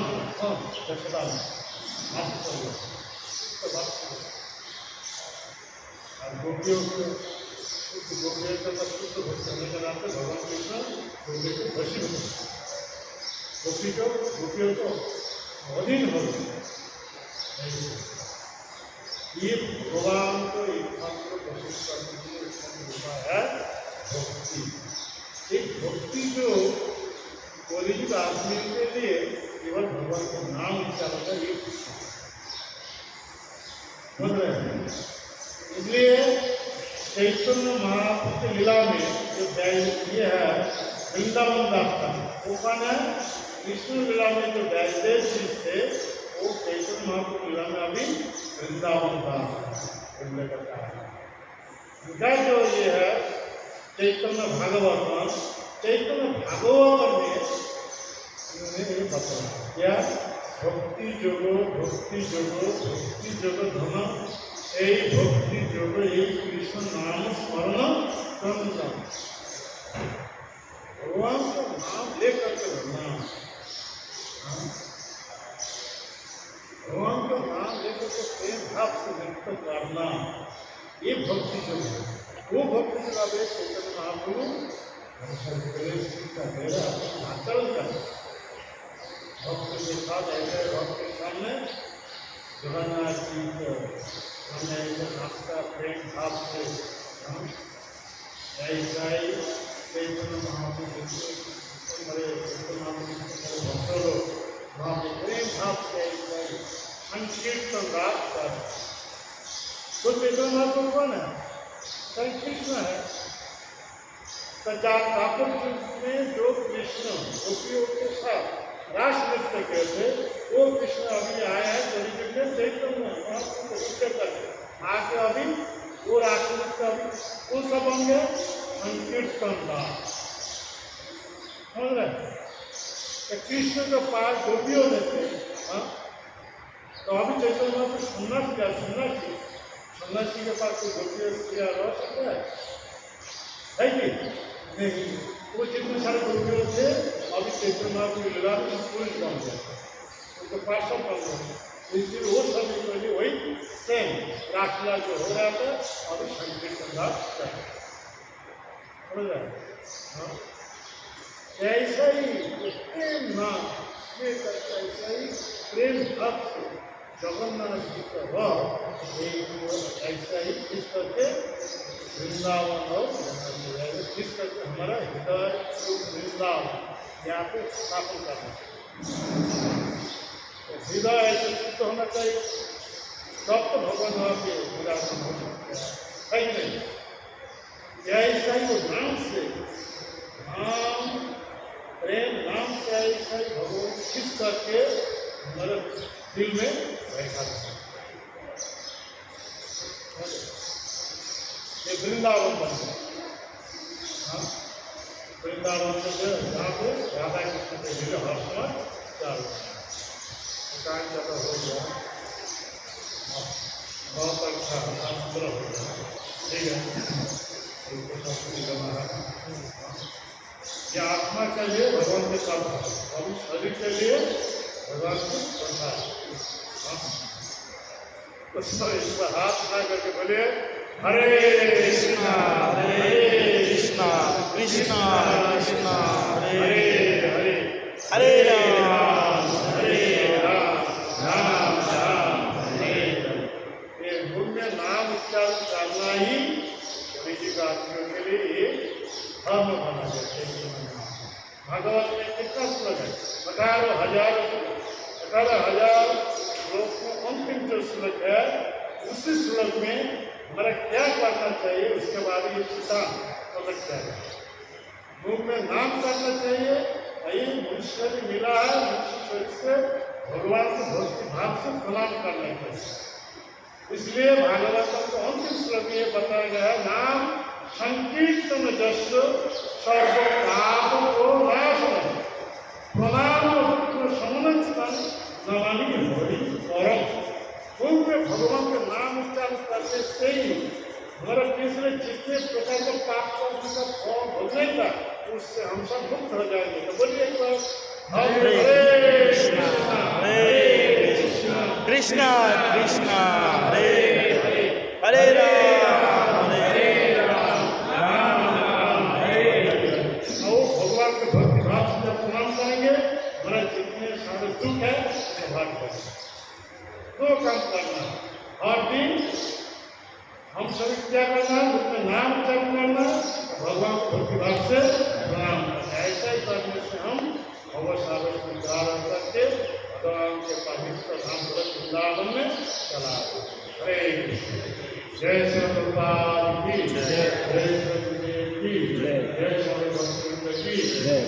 दक्षता गोपियों को गोपियों का शुद्ध भक्ति होने के नाते भगवान कृष्ण गोपियों को वशीभूत, गोपियों को अधीन हो गए। ये भगवान को एकमात्र वशीभूत करने के लिए है भक्ति। एक भक्ति जो कलियुग आदमी के लिए केवल भगवान का नाम उच्चारण का ये बोल रहे हैं। इसलिए चैतन्य महाप्रभु की लीला में जो ये है वृंदावन दास का वो कौन है? कृष्ण लीला में जो व्यासदेव जी थे वृंदावन का उल्लेख करता है। उनका जो ये है चैतन्य भागवतम, चैतन्य भागवतम में उन्होंने ये बताया क्या भक्ति जोगो भक्ति जोगो भक्ति जोगो धन এই ভক্তি যোগ এই কৃষ্ণ नाम स्मरण करना भगवान का नाम लेकर के रहना, भगवान का नाम लेकर के प्रेम भाव से व्यक्त करना, ये भक्ति जोग है। वो भक्ति जोग आप चैतन्य महाप्रभु का मेरा आचरण कर भक्त के साथ ऐसे भक्त के सामने जगन्नाथ जी को हमने आपका प्रेम भाव से ऐसा ही चैतन्य महाप्रभु हमारे भक्त लोग वहाँ पे प्रेम भाव से ऐसा ही संकीर्तन रात कर तो चैतन्य महाप्रभु कौन है? कहीं कृष्ण है। ठाकुर में जो कृष्ण गोपियों के साथ रास नृत्य कहते वो कृष्ण अभी आया है चरित्र में चैतन्य आके अभी वो रास नृत्य अभी कौन सा बन गया? संकीर्तन दास। समझ रहे कृष्ण के पास गोपियों देते तो अभी चैतन्य में सन्यासी क्या सन्यासी के पास कोई गोपियों रह सकता है कि नहीं? वो जितने सारे गोपियों थे अभी चैतन्य महाप्रभु लीला में पुरुष बन गए, उनके पार्षद बन गए। इसलिए वो समय के लिए वही सेम रासलीला जो हो रहा था अभी संकीर्तन दास समझ रहे? हाँ ऐसा ही प्रेम नाम ऐसा ही प्रेम भक्त जगन्नाथ जी का वह ऐसा ही इस करके वृंदावन और जिस करके हमारा हृदय वृंदावन यहाँ पे स्थापन करना तो हृदय ऐसे शुद्ध होना चाहिए तब तो भगवान आपके विरासन हो सकता है कि नहीं? ऐसा ही वो नाम से नाम प्रेम नाम से ऐसा ही भगवान खिंच करके हमारे दिल में बैठा ये वृंदावन बन गया। हाँ वृंदावन में जो यहाँ पे राधा कृष्ण के लिए हर समय चालू एकांत जगह हो गया बहुत अच्छा सुंदर हो गया। ठीक है ये आत्मा के लिए भगवान के साथ और शरीर के लिए भगवान को प्रसाद तो इस पर हाथ उठा करके बोले हरे कृष्णा कृष्णा कृष्णा हरे हरे हरे राम राम राम हरे ये मुंह में नाम उच्चारण करना ही ऋषि का आत्मियों के लिए धर्म बना है। भागवत में कितना श्लोक है? 18,000 श्लोक में अंतिम जो श्लोक है उसी श्लोक में हमारा क्या करना चाहिए उसके बारे में सिद्धांत प्रकट करें। मुंह में नाम करना चाहिए। ये मनुष्य मिला है मनुष्य से भगवान को भक्ति भाव से प्रणाम करना चाहिए। इसलिए भागवतम को अंतिम श्लोक में ये बताया गया है नाम संकीर्तन जस सर्व पाप को नाश प्रणाम समन स्थान नमामि हरि परम। मुंह में भगवान के नाम उच्चारण करने से ही हमारा पिछले जितने प्रकार के पाप कर्म का फल भोगने का उससे हम सब मुक्त हो जाएंगे। तो बोलिए एक बार हरे कृष्णा कृष्णा कृष्णा हरे हरे हरे राम राम राम हरे हरे। और भगवान के भक्ति भाव से जब प्रणाम करेंगे हमारा जितने सारे दुख है उससे भाग जाएंगे। दो काम करना और दिन हम सभी क्या करना उसमें नाम उच्चारण करना भगवान को भक्ति भाव से प्रणाम करना। ऐसा ही करने से हम अवसारों को धारण करके भगवान के पवित्र धाम वृंदावन में चला। हरे जय श्री प्रभुपाद की जय श्री की जय श्री भक्ति की जय।